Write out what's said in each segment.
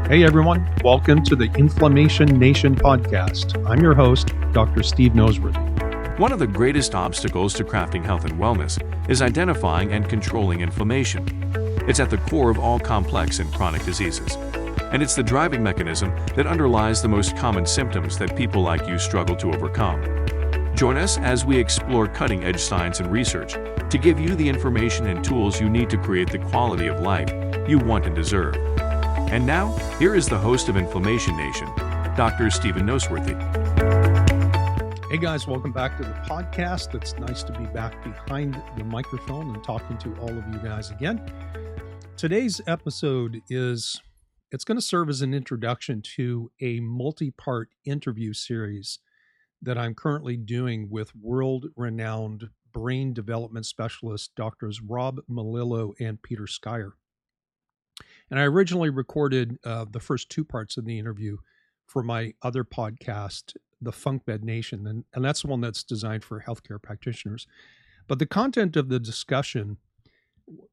Hey everyone, welcome to the Inflammation Nation podcast. I'm your host, Dr. Steve Noseworthy. One of the greatest obstacles to crafting health and wellness is identifying and controlling inflammation. It's at the core of all complex and chronic diseases, and it's the driving mechanism that underlies the most common symptoms that people like you struggle to overcome. Join us as we explore cutting-edge science and research to give you the information and tools you need to create the quality of life you want and deserve. And now, here is the host of Inflammation Nation, Dr. Stephen Noseworthy. Hey guys, welcome back to the podcast. It's nice to be back behind the microphone and talking to all of you guys again. Today's episode it's going to serve as an introduction to a multi-part interview series that I'm currently doing with world-renowned brain development specialists, Drs. Melillo and Peter Scire. And I originally recorded the first two parts of the interview for my other podcast, The Funk Bed Nation, and that's the one that's designed for healthcare practitioners. But the content of the discussion,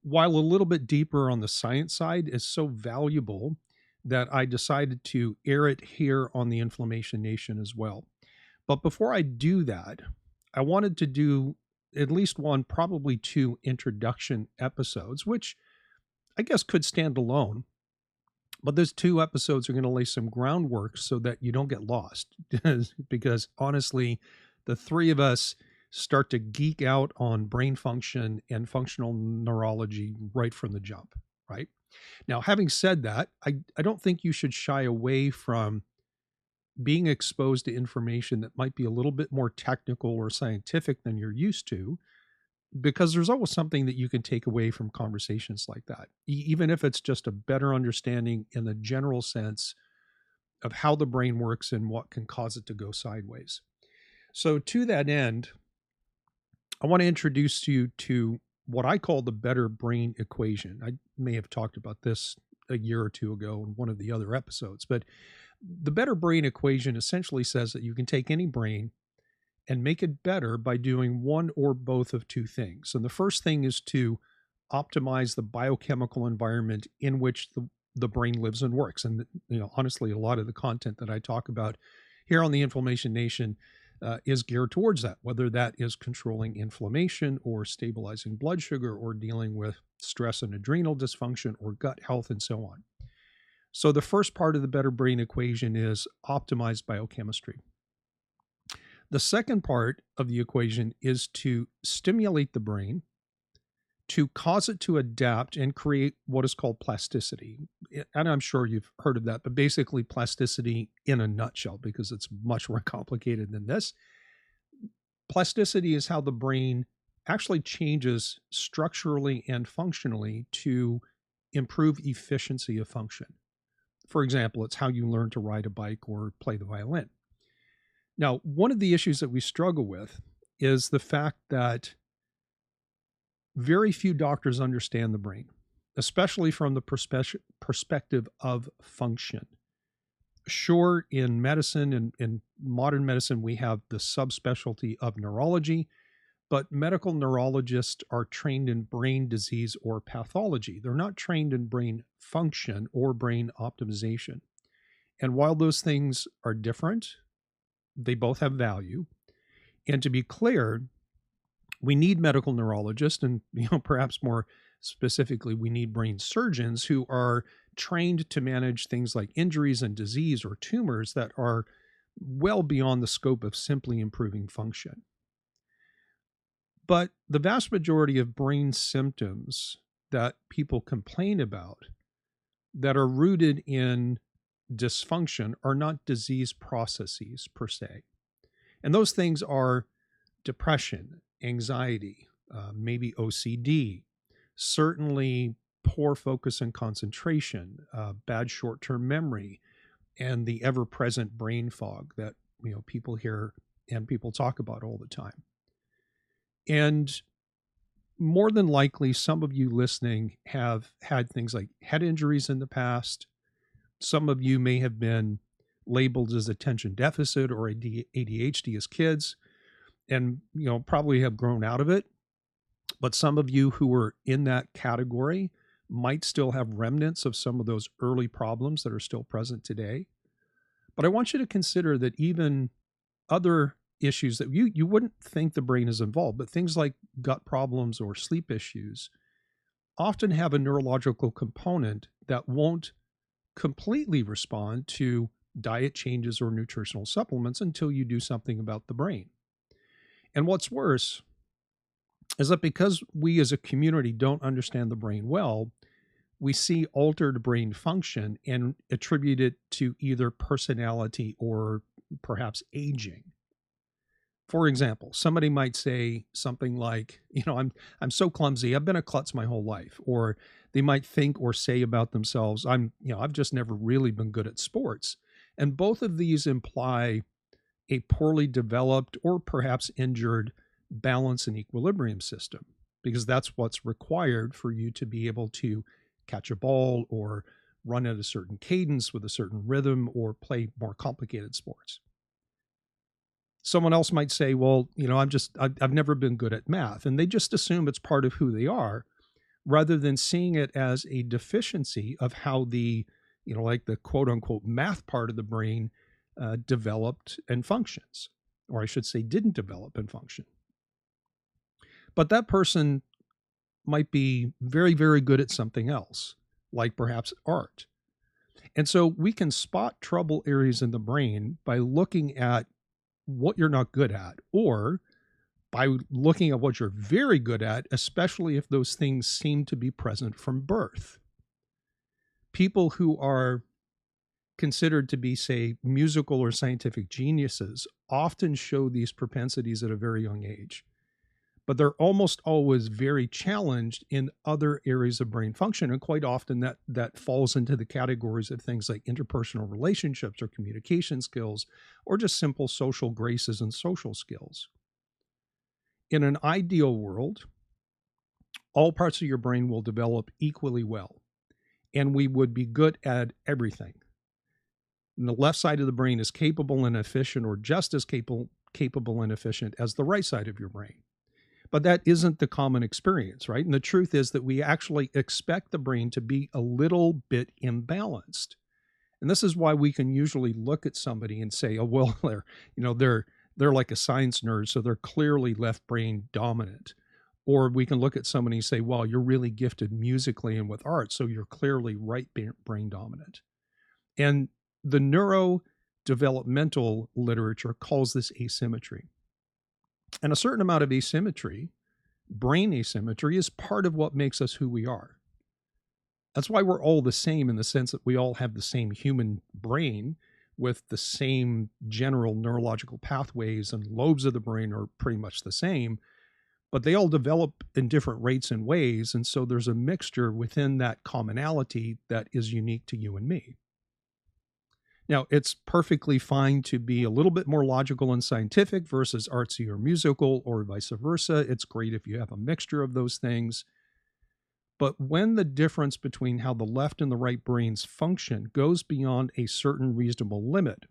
while a little bit deeper on the science side, is so valuable that I decided to air it here on the Inflammation Nation as well. But before I do that, I wanted to do at least one, probably two introduction episodes, which I guess could stand alone, but those two episodes are going to lay some groundwork so that you don't get lost. Because honestly, the three of us start to geek out on brain function and functional neurology right from the jump, right? Now, having said that, I don't think you should shy away from being exposed to information that might be a little bit more technical or scientific than you're used to, because there's always something that you can take away from conversations like that, even if it's just a better understanding in the general sense of how the brain works and what can cause it to go sideways. So to that end, I want to introduce you to what I call the better brain equation. I may have talked about this a year or two ago in one of the other episodes, but the better brain equation essentially says that you can take any brain and make it better by doing one or both of two things. And the first thing is to optimize the biochemical environment in which the brain lives and works. And honestly, a lot of the content that I talk about here on the Inflammation Nation is geared towards that, whether that is controlling inflammation or stabilizing blood sugar or dealing with stress and adrenal dysfunction or gut health and so on. So the first part of the better brain equation is optimized biochemistry. The second part of the equation is to stimulate the brain, to cause it to adapt and create what is called plasticity. And I'm sure you've heard of that, but basically plasticity in a nutshell, because it's much more complicated than this. Plasticity is how the brain actually changes structurally and functionally to improve efficiency of function. For example, it's how you learn to ride a bike or play the violin. Now, one of the issues that we struggle with is the fact that very few doctors understand the brain, especially from the perspective of function. Sure, in medicine and in modern medicine, we have the subspecialty of neurology, but medical neurologists are trained in brain disease or pathology. They're not trained in brain function or brain optimization. And while those things are different, they both have value. And to be clear, we need medical neurologists, and perhaps more specifically, we need brain surgeons who are trained to manage things like injuries and disease or tumors that are well beyond the scope of simply improving function. But the vast majority of brain symptoms that people complain about that are rooted in dysfunction are not disease processes per se. And those things are depression, anxiety, maybe OCD, certainly poor focus and concentration, bad short-term memory, and the ever-present brain fog that people hear and people talk about all the time. And more than likely, some of you listening have had things like head injuries in the past. Some of you may have been labeled as attention deficit or ADHD as kids and, probably have grown out of it. But some of you who were in that category might still have remnants of some of those early problems that are still present today. But I want you to consider that even other issues that you wouldn't think the brain is involved, but things like gut problems or sleep issues often have a neurological component that won't completely respond to diet changes or nutritional supplements until you do something about the brain. And what's worse is that because we as a community don't understand the brain well, we see altered brain function and attribute it to either personality or perhaps aging. For example, somebody might say something like, I'm so clumsy. I've been a klutz my whole life. Or they might think or say about themselves, I've just never really been good at sports. And both of these imply a poorly developed or perhaps injured balance and equilibrium system, because that's what's required for you to be able to catch a ball or run at a certain cadence with a certain rhythm or play more complicated sports. Someone else might say, well, I've never been good at math. And they just assume it's part of who they are rather than seeing it as a deficiency of how the quote unquote math part of the brain developed and functions, or I should say didn't develop and function. But that person might be very, very good at something else, like perhaps art. And so we can spot trouble areas in the brain by looking at what you're not good at, or by looking at what you're very good at, especially if those things seem to be present from birth. People who are considered to be, say, musical or scientific geniuses often show these propensities at a very young age, but they're almost always very challenged in other areas of brain function. And quite often that falls into the categories of things like interpersonal relationships or communication skills, or just simple social graces and social skills. In an ideal world, all parts of your brain will develop equally well, and we would be good at everything. And the left side of the brain is capable and efficient, or just as capable and efficient as the right side of your brain. But that isn't the common experience, right? And the truth is that we actually expect the brain to be a little bit imbalanced. And this is why we can usually look at somebody and say, oh, well, they're like a science nerd, so they're clearly left brain dominant. Or we can look at somebody and say, well, you're really gifted musically and with art, so you're clearly right brain dominant. And the neurodevelopmental literature calls this asymmetry. And a certain amount of asymmetry, brain asymmetry, is part of what makes us who we are. That's why we're all the same in the sense that we all have the same human brain with the same general neurological pathways, and lobes of the brain are pretty much the same, but they all develop in different rates and ways. And so there's a mixture within that commonality that is unique to you and me. Now, it's perfectly fine to be a little bit more logical and scientific versus artsy or musical, or vice versa. It's great if you have a mixture of those things. But when the difference between how the left and the right brains function goes beyond a certain reasonable limit,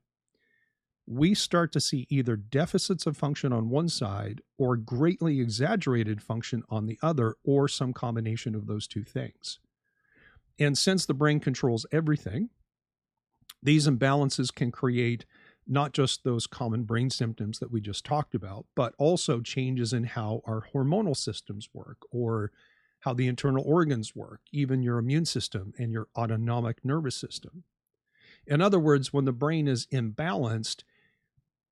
we start to see either deficits of function on one side or greatly exaggerated function on the other, or some combination of those two things. And since the brain controls everything, these imbalances can create not just those common brain symptoms that we just talked about, but also changes in how our hormonal systems work, or how the internal organs work, even your immune system and your autonomic nervous system. In other words, when the brain is imbalanced,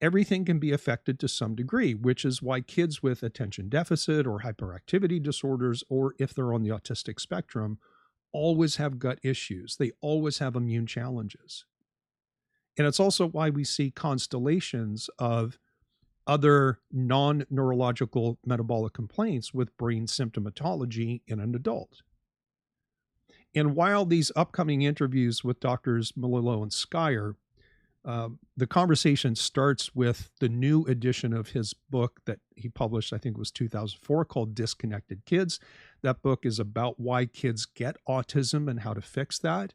everything can be affected to some degree, which is why kids with attention deficit or hyperactivity disorders, or if they're on the autistic spectrum, always have gut issues. They always have immune challenges. And it's also why we see constellations of other non-neurological metabolic complaints with brain symptomatology in an adult. And while these upcoming interviews with doctors Melillo and Scire, the conversation starts with the new edition of his book that he published, I think it was 2004, called Disconnected Kids. That book is about why kids get autism and how to fix that.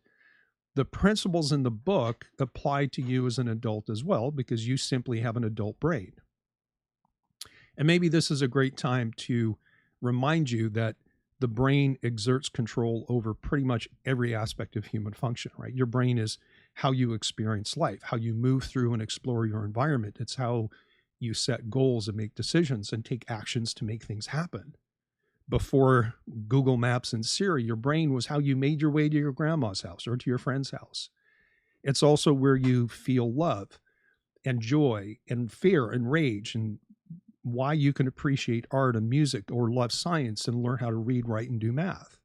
The principles in the book apply to you as an adult as well, because you simply have an adult brain. And maybe this is a great time to remind you that the brain exerts control over pretty much every aspect of human function, right? Your brain is how you experience life, how you move through and explore your environment. It's how you set goals and make decisions and take actions to make things happen. Before Google Maps and Siri, your brain was how you made your way to your grandma's house or to your friend's house. It's also where you feel love and joy and fear and rage, and why you can appreciate art and music or love science and learn how to read, write, and do math.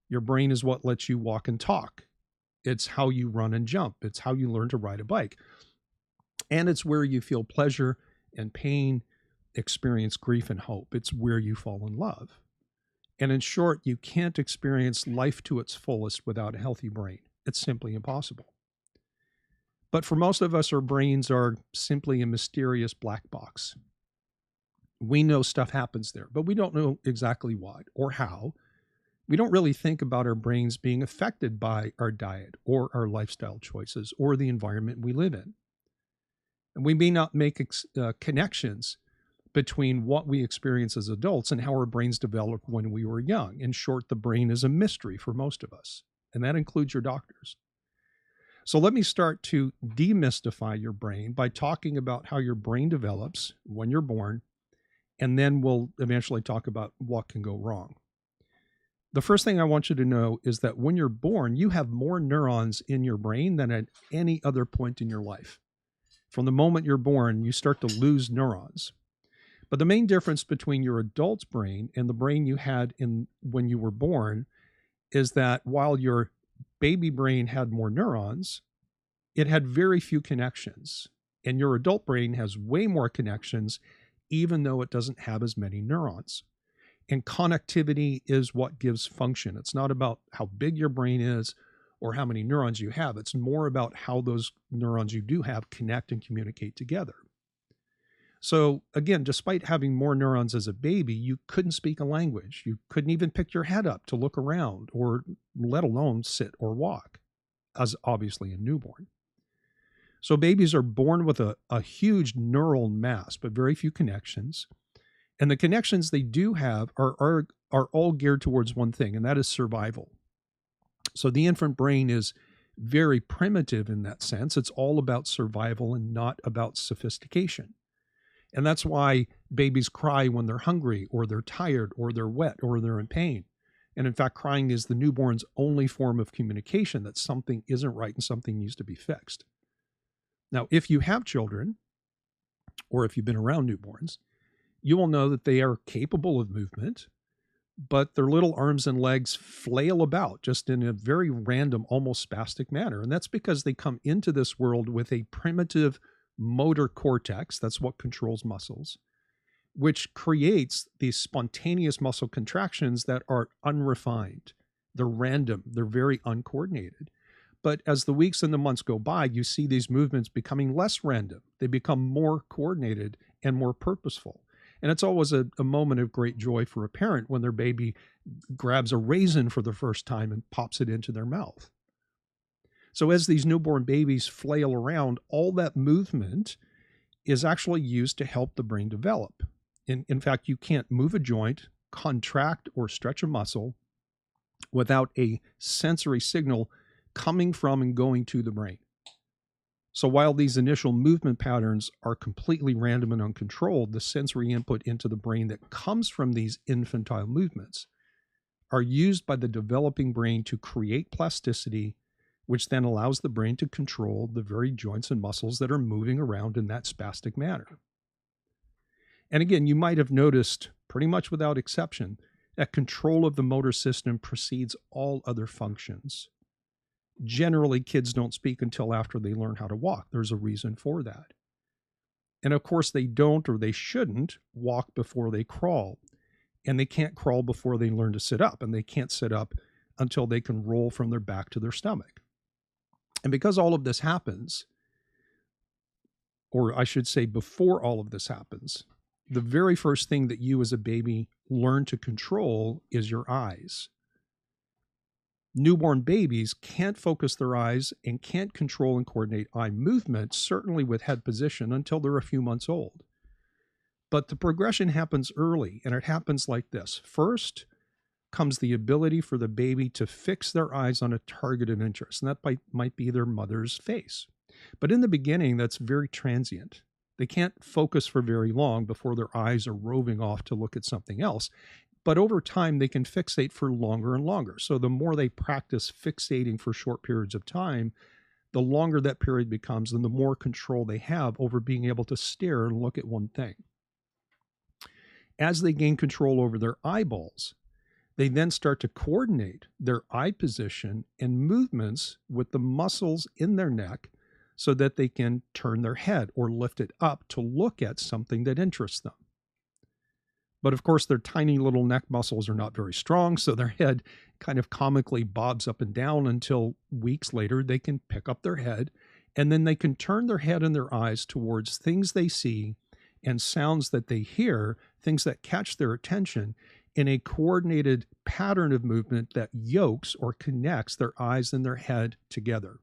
Your brain is what lets you walk and talk. It's how you run and jump. It's how you learn to ride a bike. And it's where you feel pleasure and pain, experience grief and hope. It's where you fall in love. And in short, you can't experience life to its fullest without a healthy brain. It's simply impossible. But for most of us, our brains are simply a mysterious black box. We know stuff happens there, but we don't know exactly what or how. We don't really think about our brains being affected by our diet or our lifestyle choices or the environment we live in. And we may not make connections between what we experience as adults and how our brains developed when we were young. In short, the brain is a mystery for most of us, and that includes your doctors. So let me start to demystify your brain by talking about how your brain develops when you're born, and then we'll eventually talk about what can go wrong. The first thing I want you to know is that when you're born, you have more neurons in your brain than at any other point in your life. From the moment you're born, you start to lose neurons. But the main difference between your adult's brain and the brain you had when you were born is that while your baby brain had more neurons, it had very few connections. And your adult brain has way more connections, even though it doesn't have as many neurons. And connectivity is what gives function. It's not about how big your brain is or how many neurons you have. It's more about how those neurons you do have connect and communicate together. So again, despite having more neurons as a baby, you couldn't speak a language. You couldn't even pick your head up to look around, or let alone sit or walk, as obviously a newborn. So babies are born with a huge neural mass, but very few connections. And the connections they do have are all geared towards one thing, and that is survival. So the infant brain is very primitive in that sense. It's all about survival and not about sophistication. And that's why babies cry when they're hungry or they're tired or they're wet or they're in pain. And in fact, crying is the newborn's only form of communication that something isn't right and something needs to be fixed. Now, if you have children, or if you've been around newborns, you will know that they are capable of movement, but their little arms and legs flail about just in a very random, almost spastic manner. And that's because they come into this world with a primitive motor cortex, that's what controls muscles, which creates these spontaneous muscle contractions that are unrefined. They're random, they're very uncoordinated. But as the weeks and the months go by, you see these movements becoming less random. They become more coordinated and more purposeful. And it's always a moment of great joy for a parent when their baby grabs a raisin for the first time and pops it into their mouth. So as these newborn babies flail around, all that movement is actually used to help the brain develop. In fact, you can't move a joint, contract, or stretch a muscle without a sensory signal coming from and going to the brain. So while these initial movement patterns are completely random and uncontrolled, the sensory input into the brain that comes from these infantile movements are used by the developing brain to create plasticity, which then allows the brain to control the very joints and muscles that are moving around in that spastic manner. And again, you might have noticed, pretty much without exception, that control of the motor system precedes all other functions. Generally, kids don't speak until after they learn how to walk. There's a reason for that. And of course, they don't, or they shouldn't, walk before they crawl. And they can't crawl before they learn to sit up. And they can't sit up until they can roll from their back to their stomach. And because all of this happens, or I should say before all of this happens, the very first thing that you as a baby learn to control is your eyes. Newborn babies can't focus their eyes and can't control and coordinate eye movement, certainly with head position, until they're a few months old. But the progression happens early, and it happens like this. First, comes the ability for the baby to fix their eyes on a target of interest, and that might be their mother's face. But in the beginning, that's very transient. They can't focus for very long before their eyes are roving off to look at something else. But over time, they can fixate for longer and longer. So the more they practice fixating for short periods of time, the longer that period becomes and the more control they have over being able to stare and look at one thing. As they gain control over their eyeballs, they then start to coordinate their eye position and movements with the muscles in their neck so that they can turn their head or lift it up to look at something that interests them. But of course, their tiny little neck muscles are not very strong, so their head kind of comically bobs up and down until weeks later they can pick up their head, and then they can turn their head and their eyes towards things they see and sounds that they hear, things that catch their attention, in a coordinated pattern of movement that yokes or connects their eyes and their head together.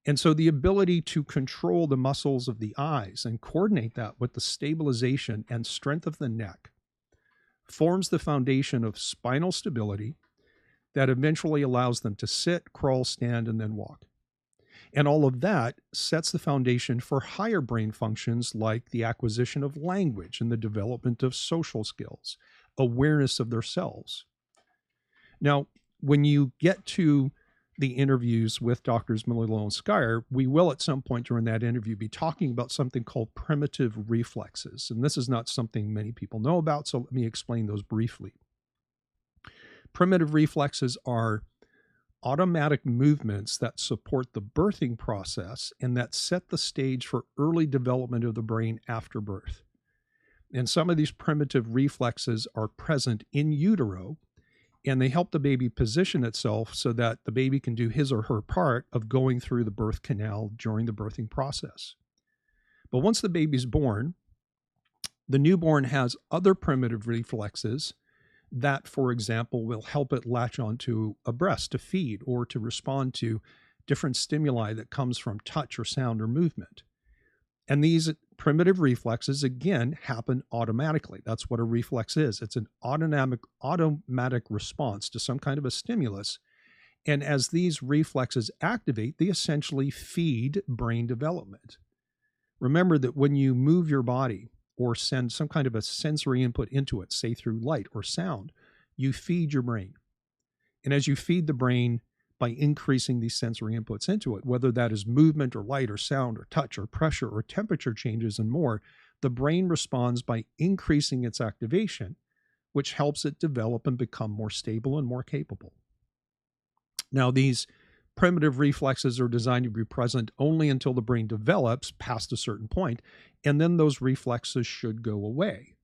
And so the ability to control the muscles of the eyes and coordinate that with the stabilization and strength of the neck forms the foundation of spinal stability that eventually allows them to sit, crawl, stand, and then walk. And all of that sets the foundation for higher brain functions like the acquisition of language and the development of social skills, awareness of their selves. Now, when you get to the interviews with Doctors Melillo and Scire, we will at some point during that interview be talking about something called primitive reflexes. And this is not something many people know about, so let me explain those briefly. Primitive reflexes are automatic movements that support the birthing process and that set the stage for early development of the brain after birth. And some of these primitive reflexes are present in utero, and they help the baby position itself so that the baby can do his or her part of going through the birth canal during the birthing process. But once the baby's born, the newborn has other primitive reflexes that, for example, will help it latch onto a breast to feed or to respond to different stimuli that comes from touch or sound or movement. And these primitive reflexes, again, happen automatically. That's what a reflex is. It's an automatic response to some kind of a stimulus. And as these reflexes activate, they essentially feed brain development. Remember that when you move your body or send some kind of a sensory input into it, say through light or sound, you feed your brain. And as you feed the brain by increasing these sensory inputs into it, whether that is movement or light or sound or touch or pressure or temperature changes and more, the brain responds by increasing its activation, which helps it develop and become more stable and more capable. Now, these primitive reflexes are designed to be present only until the brain develops past a certain point, and then those reflexes should go away.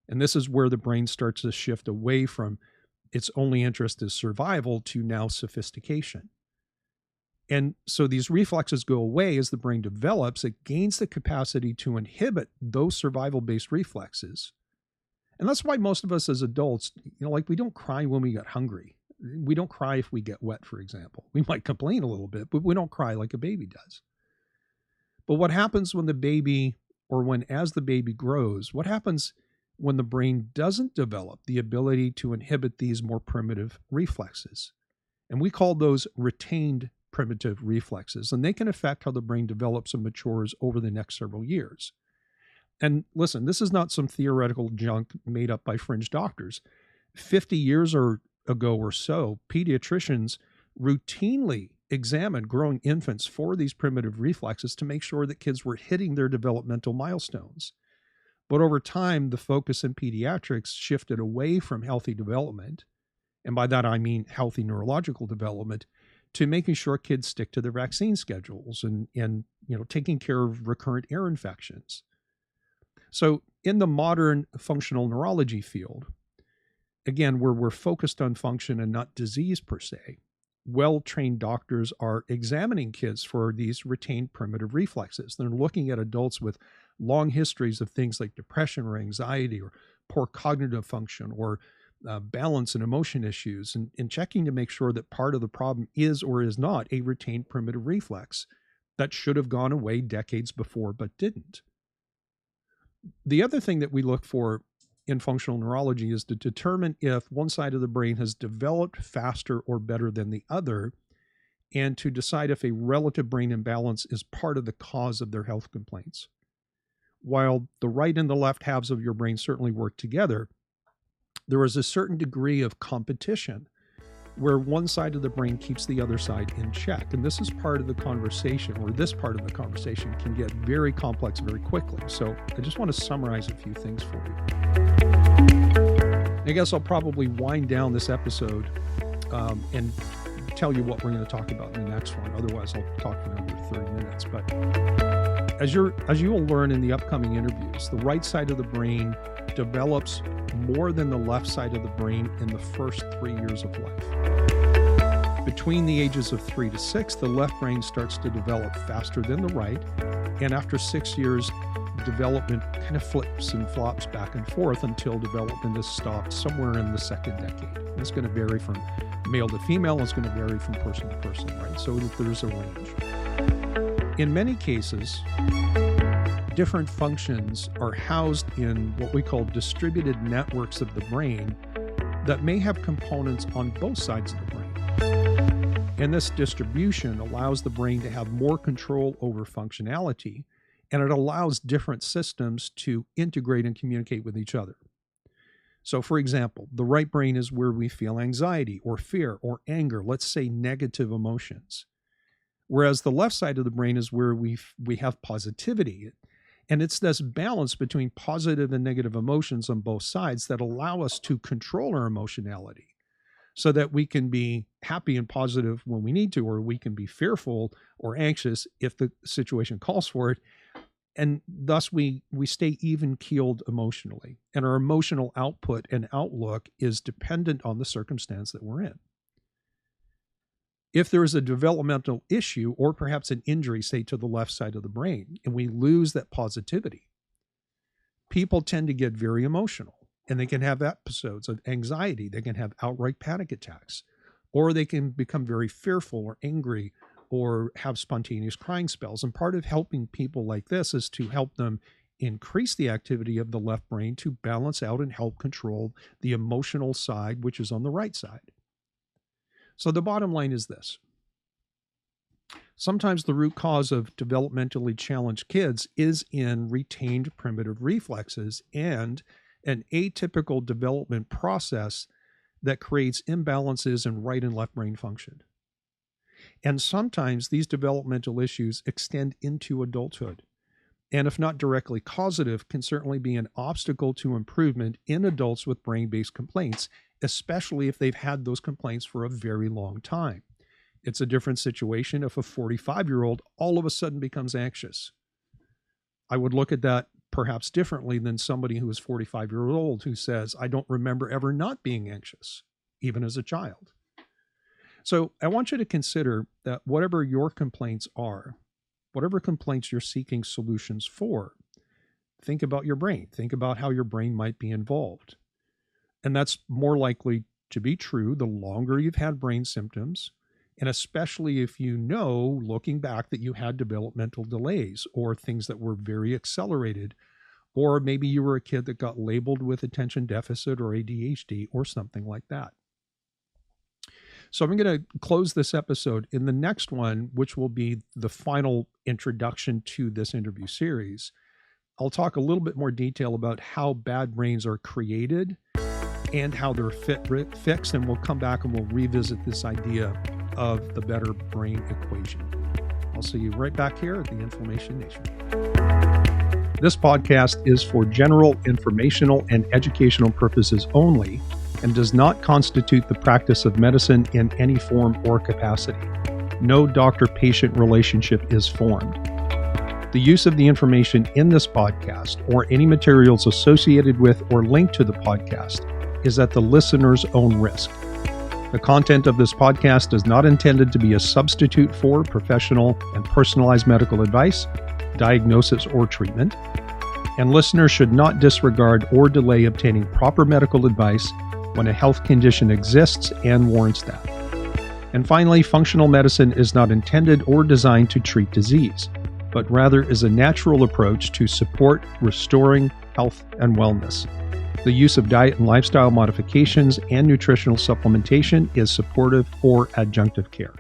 And this is where the brain starts to shift away from its only interest is survival to now sophistication. And so these reflexes go away as the brain develops. It gains the capacity to inhibit those survival-based reflexes. And that's why most of us as adults, like we don't cry when we get hungry. We don't cry if we get wet, for example. We might complain a little bit, but we don't cry like a baby does. But what happens when the baby, or as the baby grows, what happens when the brain doesn't develop the ability to inhibit these more primitive reflexes? And we call those retained primitive reflexes, and they can affect how the brain develops and matures over the next several years. And listen, this is not some theoretical junk made up by fringe doctors. 50 years ago or so, pediatricians routinely examined growing infants for these primitive reflexes to make sure that kids were hitting their developmental milestones. But over time, the focus in pediatrics shifted away from healthy development, and by that I mean healthy neurological development, to making sure kids stick to their vaccine schedules and taking care of recurrent ear infections. So in the modern functional neurology field, again, where we're focused on function and not disease per se, well-trained doctors are examining kids for these retained primitive reflexes. They're looking at adults with long histories of things like depression or anxiety or poor cognitive function or balance and emotion issues, and checking to make sure that part of the problem is or is not a retained primitive reflex that should have gone away decades before but didn't. The other thing that we look for in functional neurology is to determine if one side of the brain has developed faster or better than the other, and to decide if a relative brain imbalance is part of the cause of their health complaints. While the right and the left halves of your brain certainly work together, there is a certain degree of competition where one side of the brain keeps the other side in check. And this is part of the conversation, or this part of the conversation can get very complex very quickly. So I just want to summarize a few things for you. I guess I'll probably wind down this episode and tell you what we're going to talk about in the next one. Otherwise, I'll talk for another 30 minutes. But as you will learn in the upcoming interviews, the right side of the brain develops more than the left side of the brain in the first 3 years of life. Between the ages of 3 to 6, the left brain starts to develop faster than the right, and after 6 years, development kind of flips and flops back and forth until development is stopped somewhere in the second decade. And it's going to vary from male to female, it's going to vary from person to person, right? So that there's a range. In many cases, different functions are housed in what we call distributed networks of the brain that may have components on both sides of the brain. And this distribution allows the brain to have more control over functionality, and it allows different systems to integrate and communicate with each other. So, for example, the right brain is where we feel anxiety or fear or anger, let's say negative emotions. Whereas the left side of the brain is where we have positivity. And it's this balance between positive and negative emotions on both sides that allow us to control our emotionality so that we can be happy and positive when we need to, or we can be fearful or anxious if the situation calls for it. And thus we stay even-keeled emotionally. And our emotional output and outlook is dependent on the circumstance that we're in. If there is a developmental issue or perhaps an injury, say to the left side of the brain, and we lose that positivity, people tend to get very emotional, and they can have episodes of anxiety. They can have outright panic attacks, or they can become very fearful or angry or have spontaneous crying spells. And part of helping people like this is to help them increase the activity of the left brain to balance out and help control the emotional side, which is on the right side. So the bottom line is this. Sometimes the root cause of developmentally challenged kids is in retained primitive reflexes and an atypical development process that creates imbalances in right and left brain function. And sometimes these developmental issues extend into adulthood, and if not directly causative, can certainly be an obstacle to improvement in adults with brain-based complaints, especially if they've had those complaints for a very long time. It's a different situation if a 45-year-old all of a sudden becomes anxious. I would look at that perhaps differently than somebody who is 45 years old who says, I don't remember ever not being anxious, even as a child. So I want you to consider that whatever your complaints are, whatever complaints you're seeking solutions for, think about your brain. Think about how your brain might be involved. And that's more likely to be true the longer you've had brain symptoms, and especially if you know, looking back, that you had developmental delays or things that were very accelerated, or maybe you were a kid that got labeled with attention deficit or ADHD or something like that. So I'm going to close this episode. In the next one, which will be the final introduction to this interview series, I'll talk a little bit more detail about how bad brains are created and how they're fixed, and we'll come back and we'll revisit this idea of the better brain equation. I'll see you right back here at the Inflammation Nation. This podcast is for general informational and educational purposes only and does not constitute the practice of medicine in any form or capacity. No doctor-patient relationship is formed. The use of the information in this podcast or any materials associated with or linked to the podcast is at the listener's own risk. The content of this podcast is not intended to be a substitute for professional and personalized medical advice, diagnosis, or treatment, and listeners should not disregard or delay obtaining proper medical advice when a health condition exists and warrants that. And finally, functional medicine is not intended or designed to treat disease, but rather is a natural approach to support restoring health and wellness. The use of diet and lifestyle modifications and nutritional supplementation is supportive for adjunctive care.